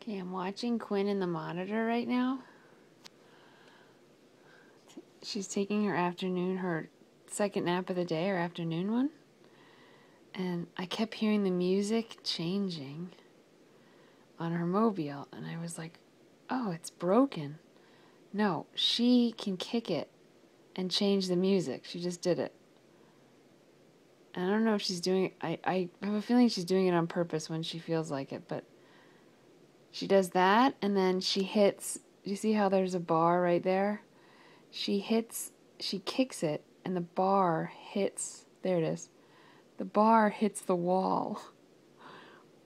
Okay, I'm watching Quinn in the monitor right now. She's taking her second nap of the day, her afternoon one. And I kept hearing the music changing on her mobile, and I was like, oh, it's broken. No, she can kick it and change the music. She just did it. And I don't know if she's doing it. I have a feeling she's doing it on purpose when she feels like it, but she does that, and then she hits. You see how there's a bar right there? She kicks it, and the bar hits. There it is. The bar hits the wall.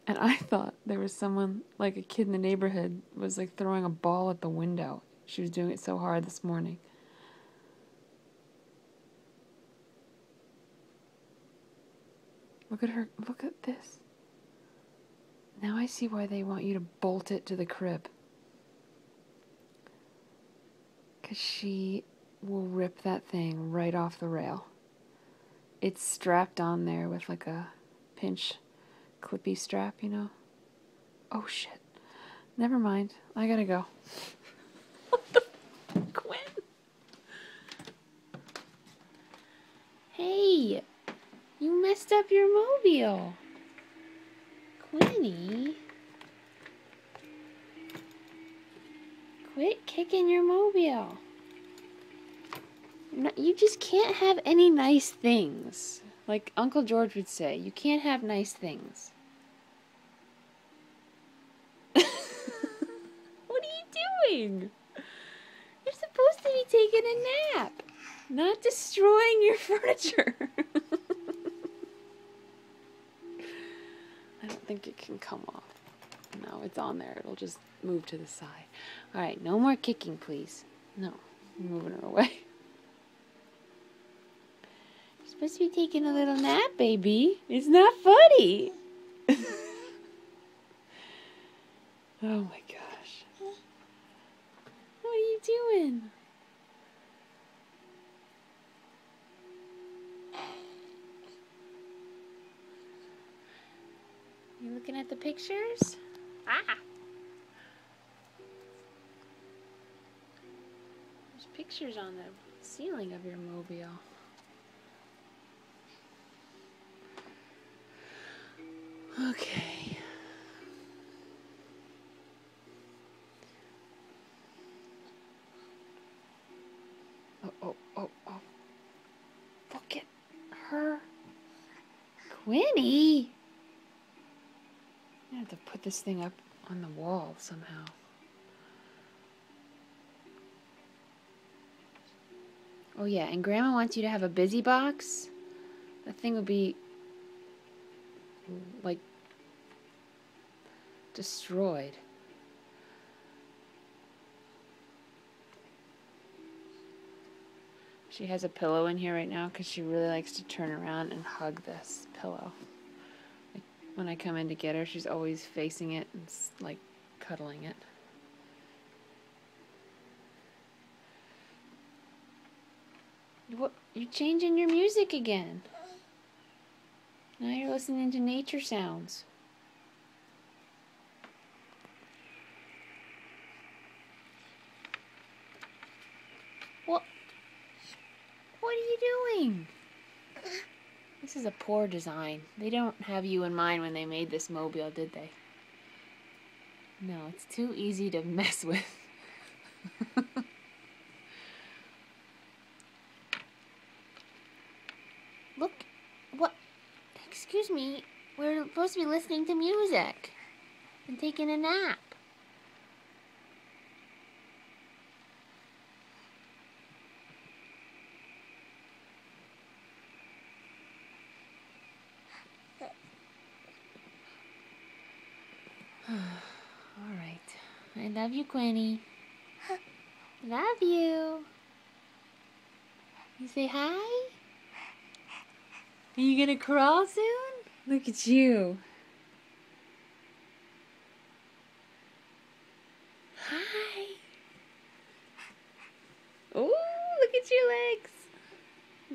And I thought there was someone, like a kid in the neighborhood, was like throwing a ball at the window. She was doing it so hard this morning. Look at her. Look at this. Now I see why they want you to bolt it to the crib. Because she will rip that thing right off the rail. It's strapped on there with like a pinch clippy strap, you know? Oh shit. Never mind. I gotta go. What the Quinn? Hey! You messed up your mobile. Quinny. Quit kicking your mobile. No, you just can't have any nice things. Like Uncle George would say, you can't have nice things. What are you doing? You're supposed to be taking a nap, not destroying your furniture. I don't think it can come off. No, it's on there. It'll just move to the side. All right, no more kicking, please. No, I'm moving her away. You're supposed to be taking a little nap, baby. It's not funny. Oh my gosh. What are you doing? You looking at the pictures? Ah! There's pictures on the ceiling of your mobile. Okay. Oh. Look at her. Quinny! I have to put this thing up on the wall somehow. Oh yeah, and Grandma wants you to have a busy box. That thing would be like destroyed. She has a pillow in here right now because she really likes to turn around and hug this pillow. Like, when I come in to get her, she's always facing it and like cuddling it. What? You're changing your music again. Now you're listening to nature sounds. What are you doing? This is a poor design. They don't have you in mind when they made this mobile, did they? No, it's too easy to mess with. Look, what? Excuse me, we're supposed to be listening to music and taking a nap. All right. I love you, Quinny. Love you. You say hi? Are you gonna crawl soon? Look at you. Hi. Oh, look at your legs.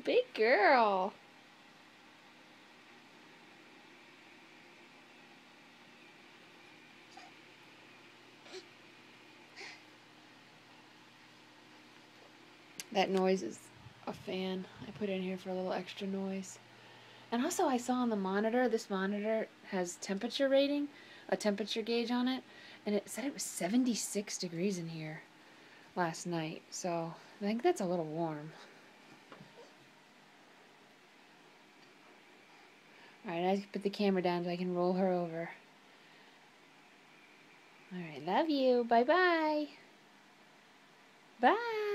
Big girl. That noise is a fan I put in here for a little extra noise. And also I saw on the monitor, this monitor has temperature rating, a temperature gauge on it, and it said it was 76 degrees in here last night. So I think that's a little warm. Alright, I put the camera down so I can roll her over. Alright, love you. Bye-bye. Bye.